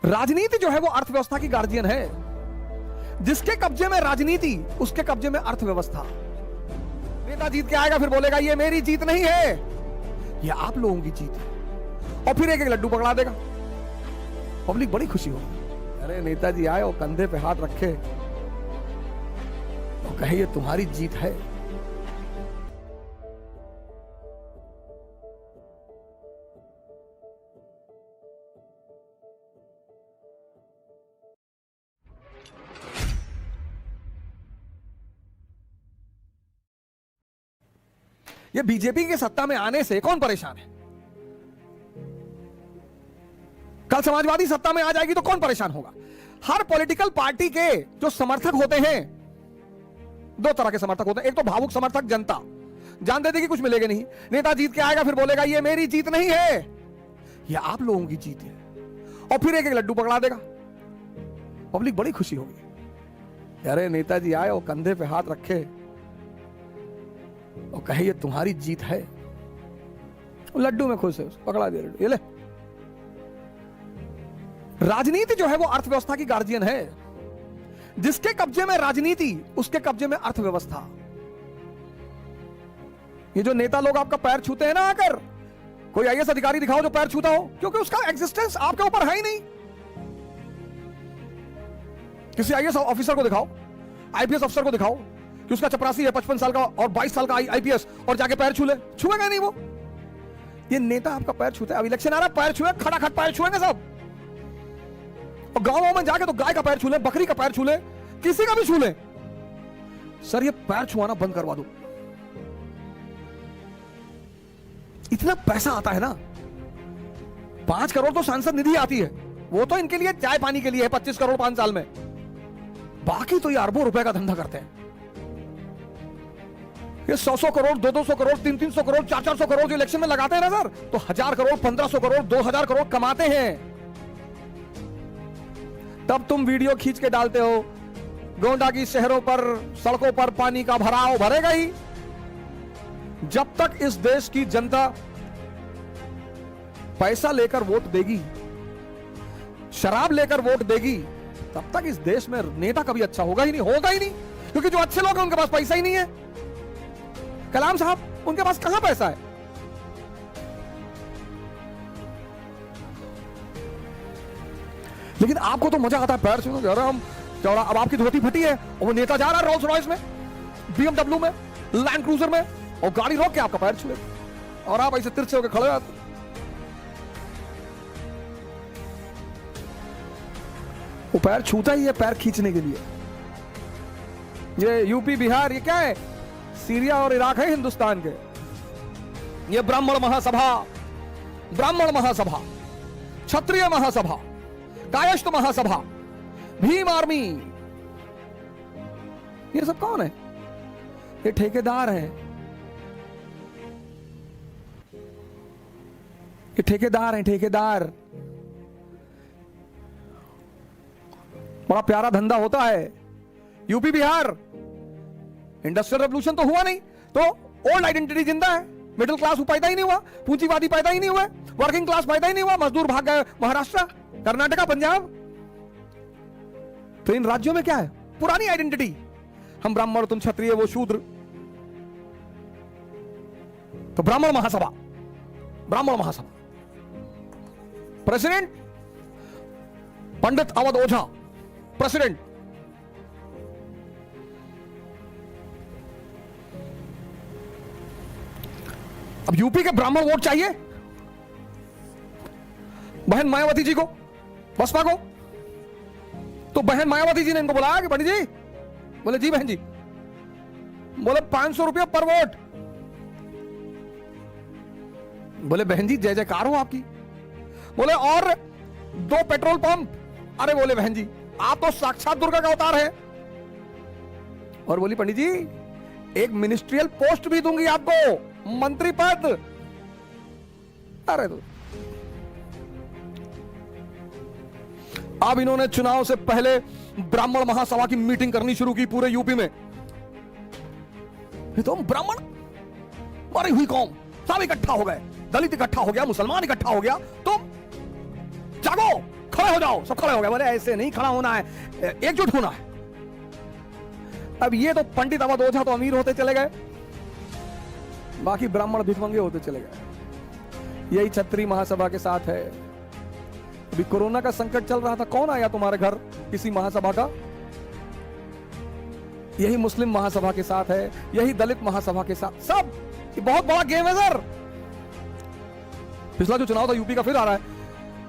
राजनीति जो है वो अर्थव्यवस्था की गार्जियन है। जिसके कब्जे में राजनीति उसके कब्जे में अर्थव्यवस्था। नेता जीत के आएगा फिर बोलेगा ये मेरी जीत नहीं है, ये आप लोगों की जीत है, और फिर एक एक लड्डू पकड़ा देगा। पब्लिक बड़ी खुशी होगी, अरे नेताजी आए और कंधे पे हाथ रखे और कहे ये तुम्हारी जीत है। ये बीजेपी के सत्ता में आने से कौन परेशान है? कल समाजवादी सत्ता में आ जाएगी तो कौन परेशान होगा? हर पॉलिटिकल पार्टी के जो समर्थक होते हैं, दो तरह के समर्थक होते हैं। एक तो भावुक समर्थक, जनता जान देती कि कुछ मिलेगा नहीं, नेता जीत के आएगा फिर बोलेगा ये मेरी जीत नहीं है, ये आप लोगों की जीत है, और फिर एक एक लड्डू पकड़ा देगा। पब्लिक बड़ी खुशी होगी, अरे नेताजी आए और कंधे पे हाथ रखे और कहे ये तुम्हारी जीत है। लड्डू में खुश है, पकड़ा दिया लड्डू, ये ले। राजनीति जो है वो अर्थव्यवस्था की गार्जियन है। जिसके कब्जे में राजनीति उसके कब्जे में अर्थव्यवस्था। ये जो नेता लोग आपका पैर छूते हैं ना आकर, कोई आईएएस अधिकारी दिखाओ जो पैर छूता हो, क्योंकि उसका एग्जिस्टेंस आपके ऊपर है ही नहीं। किसी आईएएस ऑफिसर को दिखाओ, आईपीएस अफसर को दिखाओ कि उसका चपरासी है 55 साल का और 22 साल का आईपीएस, और जाके पैर छू ले, छुएगा नहीं वो। ये नेता आपका पैर छूते हैं। अब इलेक्शन आ रहा, पैर छुए, खड़ा खट पैर छुएंगे सब। और गांवों में जाके तो गाय का पैर छू ले, बकरी का पैर छू ले, किसी का भी छू ले। सर ये पैर छुआना बंद करवा दो। इतना पैसा आता है ना, 5 करोड़ तो सांसद निधि आती है, वो तो इनके लिए चाय पानी के लिए है, 25 करोड़ 5 साल में। बाकी तो ये अरबों रुपए का धंधा करते हैं। ये 100-100 करोड़, 200-200 करोड़, 300-300 करोड़, 400-400 करोड़ जो इलेक्शन में लगाते हैं ना सर, तो 1000 करोड़, 1500 करोड़, 2000 करोड़ कमाते हैं। तब तुम वीडियो खींच के डालते हो, गोंडा की शहरों पर, सड़कों पर पानी का भराव भरेगा ही। जब तक इस देश की जनता पैसा लेकर वोट देगी, शराब लेकर वोट देगी, तब तक इस देश में नेता कभी अच्छा होगा ही नहीं, होगा ही नहीं। क्योंकि जो अच्छे लोग हैं उनके पास पैसा ही नहीं है। कलाम साहब, उनके पास कहां पैसा है? लेकिन आपको तो मजा आता है पैर छूने। अरे हम चौड़ा, अब आपकी धोती फटी है और वो नेता जा रहा है रोल्स रॉयस में, बीएमडब्ल्यू में, लैंड क्रूजर में, और गाड़ी रोक के आपका पैर छुए और आप ऐसे तिरछे होकर खड़े रहते। वो पैर छूता ही है पैर खींचने के लिए। ये यूपी बिहार, ये क्या है? सीरिया और इराक है हिंदुस्तान के। ये ब्राह्मण महासभा, ब्राह्मण महासभा, क्षत्रिय महासभा, कायस्थ महासभा, भीम आर्मी, ये सब कौन है? ये ठेकेदार हैं, ये ठेकेदार हैं, ठेकेदार। बड़ा प्यारा धंधा होता है। यूपी बिहार इंडस्ट्रियल रेवोल्यूशन तो हुआ नहीं, तो ओल्ड आइडेंटिटी जिंदा है। मिडिल क्लास पैदा ही नहीं हुआ, पूंजीवादी पैदा ही नहीं हुआ, वर्किंग क्लास पैदा ही नहीं हुआ, मजदूर भाग गए महाराष्ट्र, कर्नाटका, पंजाब। तो इन राज्यों में क्या है? पुरानी आइडेंटिटी। हम ब्राह्मण, तुम क्षत्रिय, वो शूद्र। तो ब्राह्मण महासभा, ब्राह्मण महासभा, प्रेसिडेंट पंडित अवध ओझा, प्रेसिडेंट। अब यूपी के ब्राह्मण वोट चाहिए बहन मायावती जी को, बसपा को। तो बहन मायावती जी ने इनको बुलाया कि पंडित जी, बोले जी बहन जी, बोले 500 रुपया पर वोट। बोले बहन जी जय जयकार हो आपकी। बोले और 2 पेट्रोल पंप। अरे बोले बहन जी आप तो साक्षात दुर्गा का अवतार है। और बोली पंडित जी एक मिनिस्ट्रियल पोस्ट भी दूंगी आपको, मंत्री पद। अरे तो अब इन्होंने चुनाव से पहले ब्राह्मण महासभा की मीटिंग करनी शुरू की पूरे यूपी में। तो ब्राह्मण, मरी हुई कौम, सब इकट्ठा हो गए, दलित इकट्ठा हो गया, मुसलमान इकट्ठा हो गया। तो जागो, खड़े खड़े हो जाओ, सब खड़े हो गए, बोले ऐसे नहीं खड़ा होना है, एकजुट होना है। अब ये तो पंडित अवध ओझा तो अमीर होते चले गए, बाकी ब्राह्मण भिखमंगे होते चले गए। यही क्षत्रिय महासभा के साथ है। अभी कोरोना का संकट चल रहा था, कौन आया तुम्हारे घर किसी महासभा का? यही मुस्लिम महासभा के साथ है, यही दलित महासभा के साथ, सब ये बहुत बड़ा गेम है सर। पिछला जो चुनाव था यूपी का फिर आ रहा है,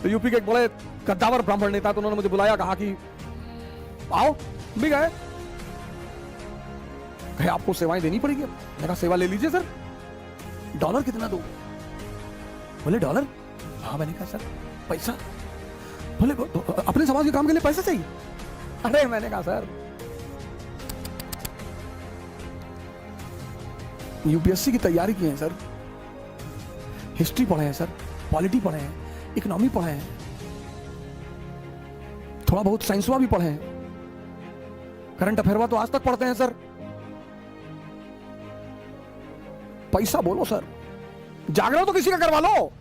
तो यूपी के एक बड़े कद्दावर ब्राह्मण नेता, तो उन्होंने मुझे बुलाया, कहा कि आओ, भी गए, कहे आपको सेवाएं देनी पड़ेगी। मैंने कहा सेवा ले लीजिए सर, डॉलर कितना दो? बोले डॉलर? हाँ। मैंने कहा सर पैसा? बोले अपने समाज के काम के लिए पैसा चाहिए। अरे मैंने कहा सर यूपीएससी की तैयारी की है सर, हिस्ट्री पढ़े हैं सर, पॉलिटी पढ़े हैं, इकोनॉमी पढ़े हैं, थोड़ा बहुत साइंसवा भी पढ़े हैं, करंट अफेयरवा तो आज तक पढ़ते हैं सर। पैसा बोलो सर, जागरण तो किसी का करवा लो,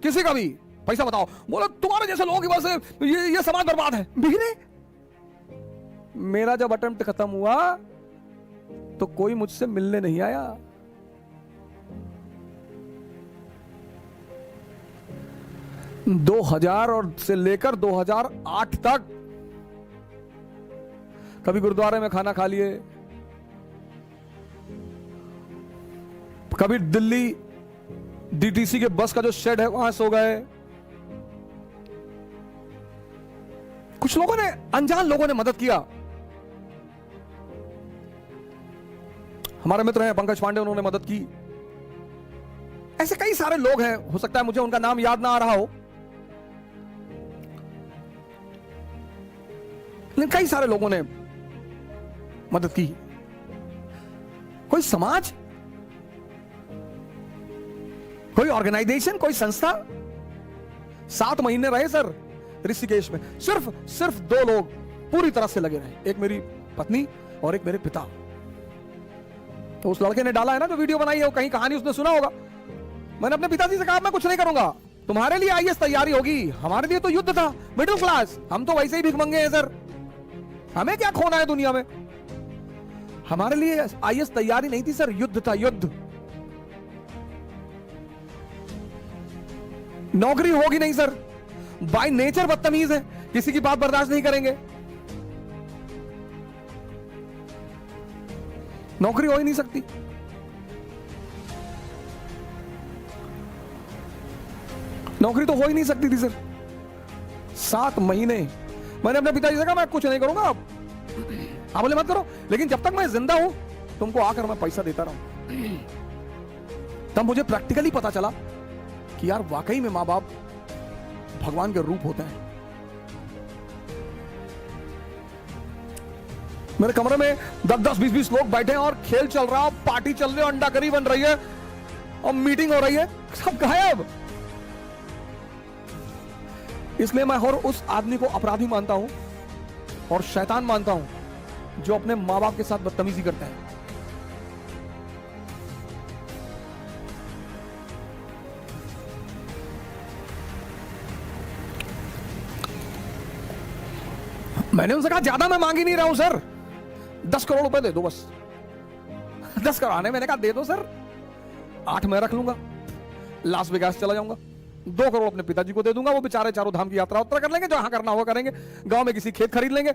किसी का भी, पैसा बताओ। बोलो तुम्हारे जैसे लोगों की वजह से ये समाज बर्बाद है। बिगड़े। मेरा जब अटेम्प्ट खत्म हुआ तो कोई मुझसे मिलने नहीं आया। दो हजार और से लेकर 2008 तक कभी गुरुद्वारे में खाना खा लिए, कभी दिल्ली डीटीसी के बस का जो शेड है वहां सो गए। कुछ लोगों ने, अनजान लोगों ने मदद किया। हमारे मित्र हैं पंकज पांडे, उन्होंने मदद की। ऐसे कई सारे लोग हैं, हो सकता है मुझे उनका नाम याद ना आ रहा हो, लेकिन कई सारे लोगों ने मदद की। कोई समाज, कोई ऑर्गेनाइजेशन, कोई संस्था 7 महीने रहे सर ऋषिकेश में, सिर्फ 2 लोग पूरी तरह से लगे रहे, एक मेरी पत्नी और एक मेरे पिता। तो उस लड़के ने डाला है ना जो वीडियो बनाई है, वो कहीं कहानी उसने सुना होगा। मैंने अपने पिताजी से कहा मैं कुछ नहीं करूंगा, तुम्हारे लिए आईएएस तैयारी होगी, हमारे लिए तो युद्ध था, मिडिल क्लास, हम तो वैसे ही भिखमंगे हैं सर, हमें क्या खोना है दुनिया में। हमारे लिए आईएएस तैयारी नहीं थी सर, युद्ध था, युद्ध। नौकरी होगी नहीं सर, बाय नेचर बदतमीज है, किसी की बात बर्दाश्त नहीं करेंगे, नौकरी हो ही नहीं सकती। नौकरी तो हो ही नहीं सकती थी सर। 7 महीने मैंने अपने पिताजी से कहा मैं कुछ नहीं करूंगा, आप बोले मत करो, लेकिन जब तक मैं जिंदा हूं तुमको आकर मैं पैसा देता रहूं। तब मुझे प्रैक्टिकली पता चला कि यार वाकई में मां बाप भगवान के रूप होते हैं। मेरे कमरे में 10-10, 20-20 लोग बैठे हैं और खेल चल रहा, पार्टी चल रही है, अंडा करी बन रही है और मीटिंग हो रही है, सब गायब। इसलिए मैं हर उस आदमी को अपराधी मानता हूं और शैतान मानता हूं जो अपने मां बाप के साथ बदतमीजी करता है। मैंने उनसे कहा ज्यादा मैं मांग ही नहीं रहा हूं सर, 10 करोड़ रुपए दे दो बस। 10 करोड़ आने, मैंने कहा दे दो सर, 8 मैं रख लूंगा, लास वेगास चला जाऊंगा, 2 करोड़ अपने पिताजी को दे दूंगा, वो बेचारे चारों धाम की यात्रा उत्तर कर लेंगे, जहां करना होगा करेंगे, गांव में किसी खेत खरीद लेंगे।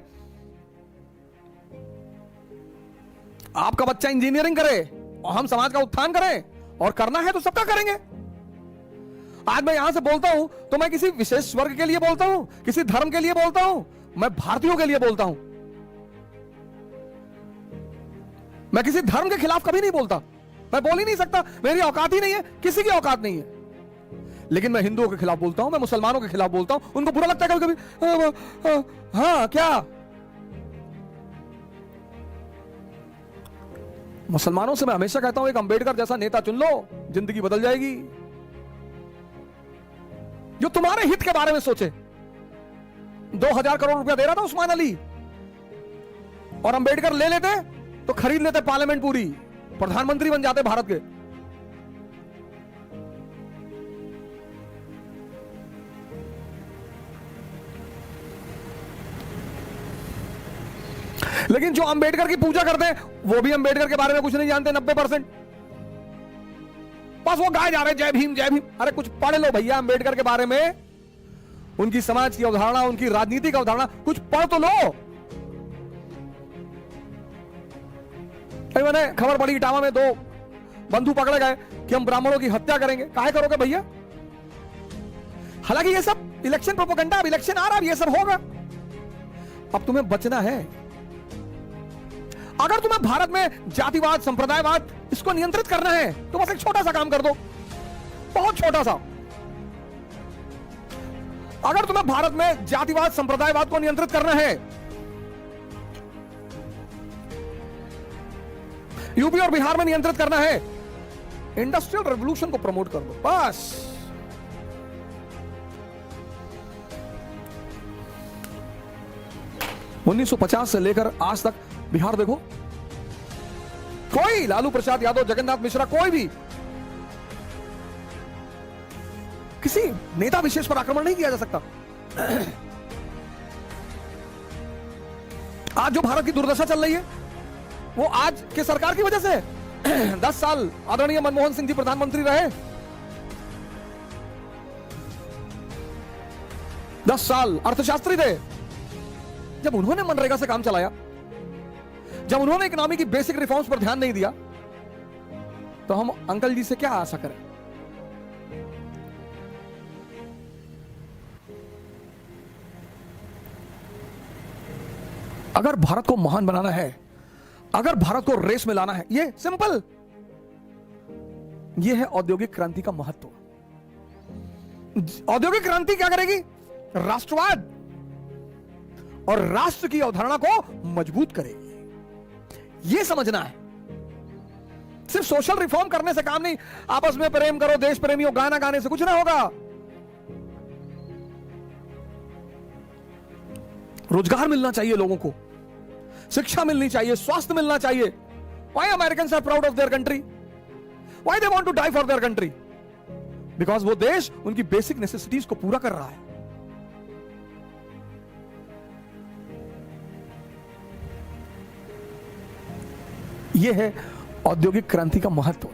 आपका बच्चा इंजीनियरिंग करे और हम समाज का उत्थान करें, और करना है तो सबका करेंगे। आज मैं यहां से बोलता हूं तो मैं किसी विशेष वर्ग के लिए बोलता हूं, किसी धर्म के लिए बोलता हूं, मैं भारतीयों के लिए बोलता हूं। मैं किसी धर्म के खिलाफ कभी नहीं बोलता, मैं बोल ही नहीं सकता, मेरी औकात ही नहीं है, किसी की औकात नहीं है। लेकिन मैं हिंदुओं के खिलाफ बोलता हूं, मैं मुसलमानों के खिलाफ बोलता हूं, उनको बुरा लगता है कभी कभी। हाँ क्या, मुसलमानों से मैं हमेशा कहता हूं एक अंबेडकर जैसा नेता चुन लो, जिंदगी बदल जाएगी, जो तुम्हारे हित के बारे में सोचे। 2000 करोड़ रुपया दे रहा था उस्मान अली, और अंबेडकर ले लेते तो खरीद लेते पार्लियामेंट पूरी, प्रधानमंत्री बन जाते भारत के। लेकिन जो अंबेडकर की पूजा करते हैं वो भी अंबेडकर के बारे में कुछ नहीं जानते 90%। बस वो गाए जा रहे जय भीम जय भीम। अरे कुछ पढ़ लो भैया अंबेडकर के बारे में, उनकी समाज की अवधारणा, उनकी राजनीतिक अवधारणा कुछ पढ़ तो लो। मैंने खबर पड़ी इटावा में 2 बंधु पकड़े गए कि हम ब्राह्मणों की हत्या करेंगे। काहे करोगे भैया? हालांकि ये सब इलेक्शन प्रोपेगेंडा, अब इलेक्शन आ रहा है, ये सब होगा। अब तुम्हें बचना है। अगर तुम्हें भारत में जातिवाद, संप्रदायवाद इसको नियंत्रित करना है तो बस एक छोटा सा काम कर दो, बहुत छोटा सा। अगर तुम्हें भारत में जातिवाद, संप्रदायवाद को नियंत्रित करना है, यूपी और बिहार में नियंत्रित करना है, इंडस्ट्रियल रेवोल्यूशन को प्रमोट कर दो बस। उन्नीस 1950 से लेकर आज तक बिहार देखो, कोई लालू प्रसाद यादव, जगन्नाथ मिश्रा, कोई भी किसी नेता विशेष पर आक्रमण नहीं किया जा सकता। आज जो भारत की दुर्दशा चल रही है वो आज के सरकार की वजह से है। 10 साल आदरणीय मनमोहन सिंह जी प्रधानमंत्री रहे, 10 साल अर्थशास्त्री थे। जब उन्होंने मनरेगा से काम चलाया, जब उन्होंने इकोनॉमी की बेसिक रिफॉर्म्स पर ध्यान नहीं दिया, तो हम अंकल जी से क्या आशा करें? अगर भारत को महान बनाना है, अगर भारत को रेस में लाना है, ये सिंपल, ये है औद्योगिक क्रांति का महत्व। औद्योगिक क्रांति क्या करेगी? राष्ट्रवाद और राष्ट्र की अवधारणा को मजबूत करेगी। यह समझना है। सिर्फ सोशल रिफॉर्म करने से काम नहीं, आपस में प्रेम करो, देश प्रेमी हो, गाना गाने से कुछ ना होगा। रोजगार मिलना चाहिए लोगों को, शिक्षा मिलनी चाहिए, स्वास्थ्य मिलना चाहिए। Why Americans are proud of their country? Why they want to die for their country? Because वो देश उनकी बेसिक नेसेसिटीज को पूरा कर रहा है। यह है औद्योगिक क्रांति का महत्व।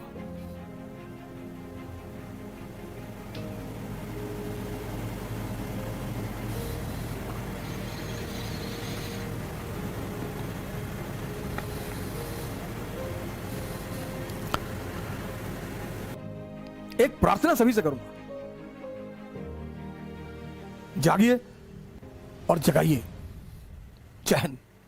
एक प्रार्थना सभी से करूंगा, जागिए और जगाइए। जय हिंद।